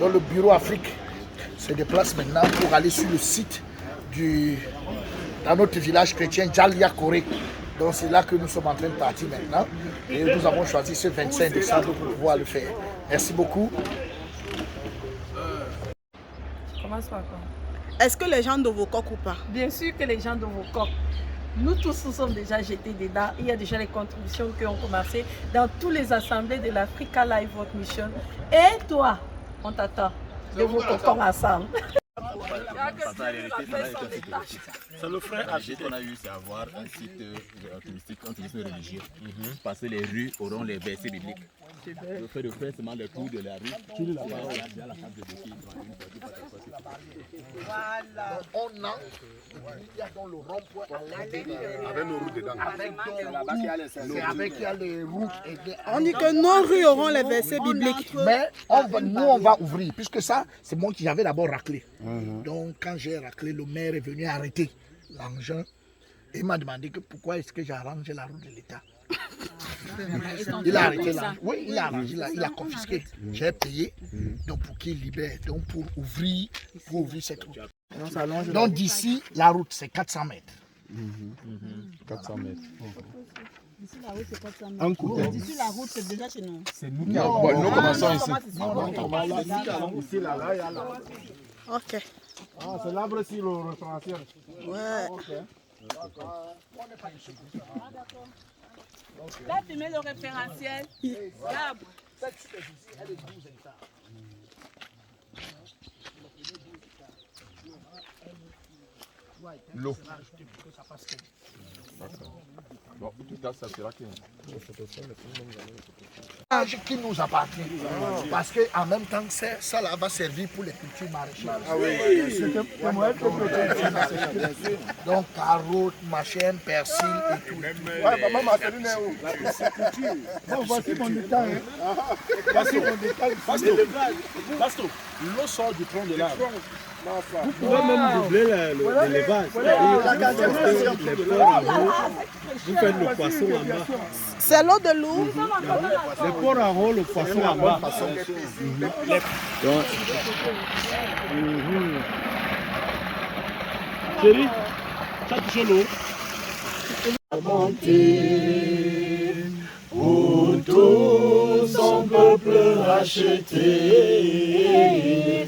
Donc le bureau Afrique se déplace maintenant pour aller sur le site dans notre village chrétien Djalia Corée. Donc c'est là que nous sommes en train de partir maintenant. Et nous avons choisi ce 25 décembre pour pouvoir le faire. Merci beaucoup. Commence par quoi? Est-ce que les gens de vos coques ou pas? Bien sûr que les gens de vos coques. Nous tous nous sommes déjà jetés dedans. Il y a déjà les contributions qui ont commencé dans toutes les assemblées de l'Africa Live World Mission. Et toi, on t'attend de vos cocons ensemble. C'est le frein à qu'on a eu, c'est avoir un site touristique, un tourisme religieux. Parce que les rues auront les versets bibliques. Le fait de faire seulement le tour de la rue. Voilà. On a, il y a dans le rond-point avec nos routes dedans. Avec les routes. On dit que nos rues auront les versets bibliques. Mais nous, on va ouvrir, puisque ça, c'est moi qui j'avais d'abord raclé. Donc, quand j'ai raclé, le maire est venu arrêter l'engin et m'a demandé que pourquoi est-ce que j'arrange la route de l'État. Il a arrêté là. Oui, il a arrangé là, il a confisqué. J'ai payé donc pour qu'il libère, donc pour ouvrir cette route. Donc d'ici, la route c'est 400 mètres. 400 mètres. D'ici la route, c'est 400 mètres. Un coup. D'ici la route, c'est déjà chez nous. C'est nous qui avons. Nous commençons ici. Ici, là, il y a là. Ok. Ah, c'est l'arbre ici, le référentiel. Ouais. Là, tu mets le référentiel. L'arbre. L'eau. Bon, tout ça, ça sera que... Qui nous appartient. Parce qu'en même temps, ça là va servir pour les cultures maraîchères. Ah oui, donc carottes, machin, persil et tout. Voici mon détail. Bastro, l'eau sort du tronc de l'arbre. Vous pouvez même doubler l'élevage. Vous faites le poisson en bas. C'est l'eau de loup. Les porcs en haut, le poisson en bas. Chérie, tu as touché l'eau. Pour tout son peuple racheté,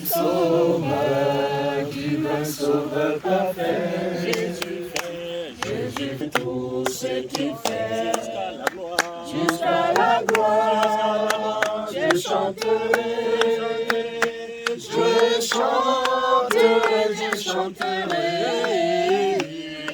sauveur, divin sauveur parfait. Jésus fait tout ce qu'il fait, jusqu'à la gloire. Je chanterai,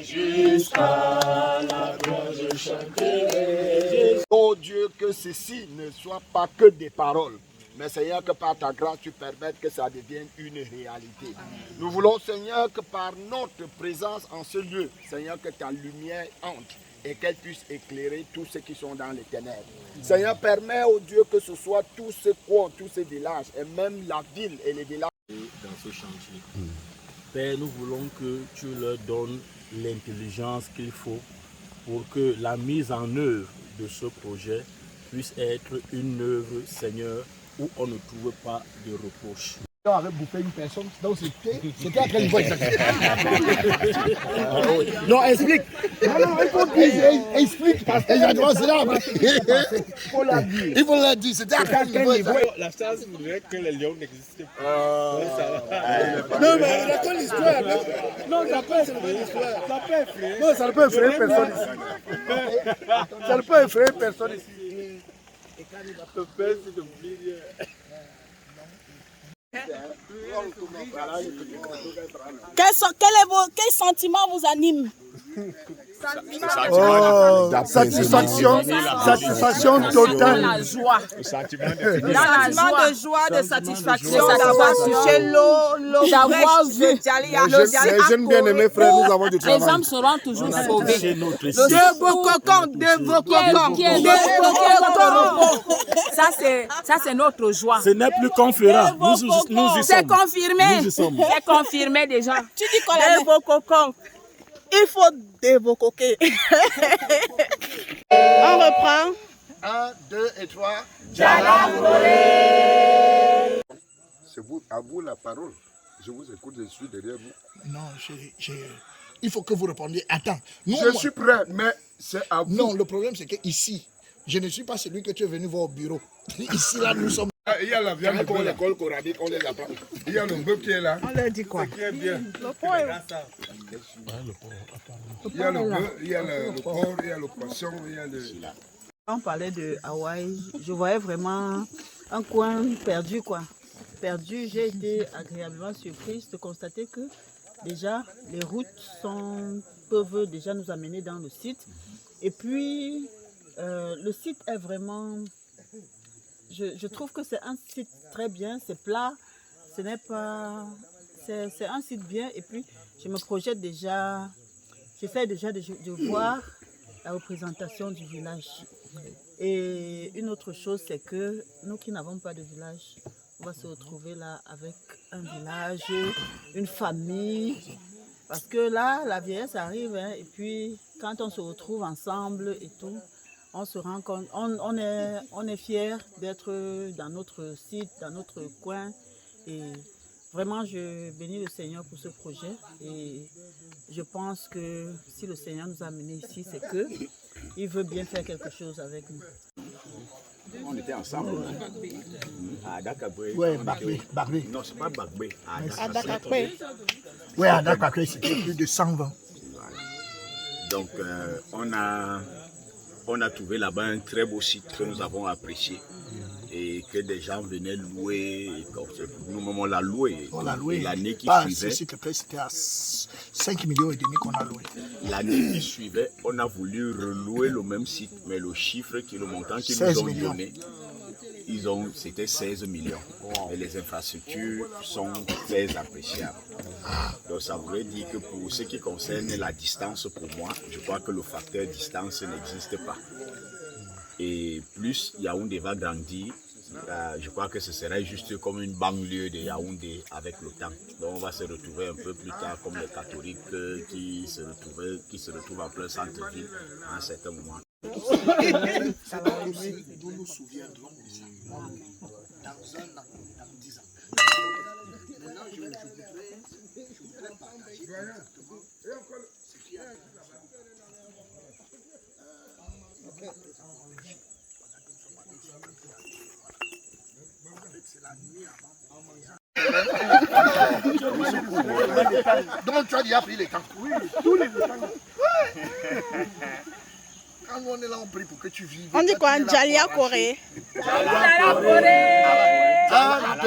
jusqu'à la gloire, je chanterai. Oh Dieu, que ceci ne soit pas que des paroles, mais Seigneur, que par ta grâce, tu permettes que ça devienne une réalité. Nous voulons, Seigneur, que par notre présence en ce lieu, Seigneur, que ta lumière entre et qu'elle puisse éclairer tous ceux qui sont dans les ténèbres. Seigneur, permets, oh Dieu, que ce soit tous ces coins, tous ces villages, et même la ville et les villages. Dans ce chantier, Père, nous voulons que tu leur donnes l'intelligence qu'il faut pour que la mise en œuvre de ce projet puisse être une œuvre, Seigneur, où on ne trouve pas de reproche. On avait bouffé une personne, donc c'était à quel niveau exactement? Non, explique. Non, il faut dire, explique, parce que exactement c'est là. Il faut la dire. Il faut la dire, c'était à quel niveau? La chance voudrait que les lions n'existent pas. Non, mais raconte l'histoire. Non, ça peut effrayer l'histoire. Ça peut effrayer. Non, ça ne peut effrayer personne ici. Ça ne peut effrayer personne ici. Le père, c'est de oublier. Quel sentiment vous anime? Satisfaction totale. La joie. Le sentiment de joie, de satisfaction d'avoir touché l'eau, d'avoir vu. Les jeunes bien-aimés frères, nous avons du travail. Les hommes seront toujours sauvés. De vos cocons, de vos cocons. Ça, c'est notre joie. Ce n'est plus qu'on fera. Nous y sommes. C'est confirmé. Nous y sommes. C'est confirmé déjà. Tu dis quoi là? De vos cocons. Il faut dévocoquer. On reprend. 1, 2 et 3. Djala Corée. C'est vous À vous la parole. Je vous écoute, je suis derrière vous. Non, il faut que vous répondiez. Attends. Nous, je suis prêt, mais c'est à vous. Non, le problème c'est que ici, je ne suis pas celui que tu es venu voir au bureau. Ici, là, nous sommes. Il y a la viande de l'école coranique, on les apprend. Il y a le bœuf qui est là. On leur dit quoi? Qui est bien. Le porc. Il y a le bœuf, il y a le porc, il y a le poisson, il y a le... On parlait de Hawaï, je voyais vraiment un coin perdu, quoi. Perdu, j'ai été agréablement surprise de constater que déjà les routes peuvent déjà nous amener dans le site. Et puis, le site est vraiment... Je trouve que c'est un site très bien, c'est plat, ce n'est pas... C'est un site bien et puis je me projette déjà, j'essaie déjà de voir la représentation du village. Et une autre chose, c'est que nous qui n'avons pas de village, on va se retrouver là avec un village, une famille, parce que là, la vieillesse arrive, hein, et puis quand on se retrouve ensemble et tout, on se rend compte, on est fiers d'être dans notre site, dans notre coin. Et vraiment, je bénis le Seigneur pour ce projet. Et je pense que si le Seigneur nous a amenés ici, c'est qu'il veut bien faire quelque chose avec nous. On était ensemble à Dakaboué. Oui, Bagbé. Non, c'est pas Bagbé. À Dakaboué. Oui, à Dakaboué, c'était plus de 120. Voilà. Donc, on a trouvé là-bas un très beau site que nous avons apprécié et que des gens venaient louer. Nous-mêmes, on l'a loué. On l'a loué. L'année qui suivait, c'était à 5,5 millions qu'on a loué. L'année qui suivait, on a voulu relouer le même site, mais le chiffre, le montant qu'ils nous ont donné, c'était 16 millions. Et les infrastructures sont très appréciables. Donc ça voudrait dire que pour ce qui concerne la distance, pour moi, je crois que le facteur distance n'existe pas. Et plus Yaoundé va grandir, je crois que ce serait juste comme une banlieue de Yaoundé avec le temps. Donc on va se retrouver un peu plus tard comme les catholiques qui se retrouvent en plein centre-ville à un certain moment. Nous nous souviendrons de ça dans un an, dans 10 ans. Maintenant, je voudrais partager exactement ce qui a été donc tu as déjà pris les temps. Oui, tous les temps. Quand on est là, on prie pour que tu vives. On dit quoi? Jalia Corée. Jalia Corée.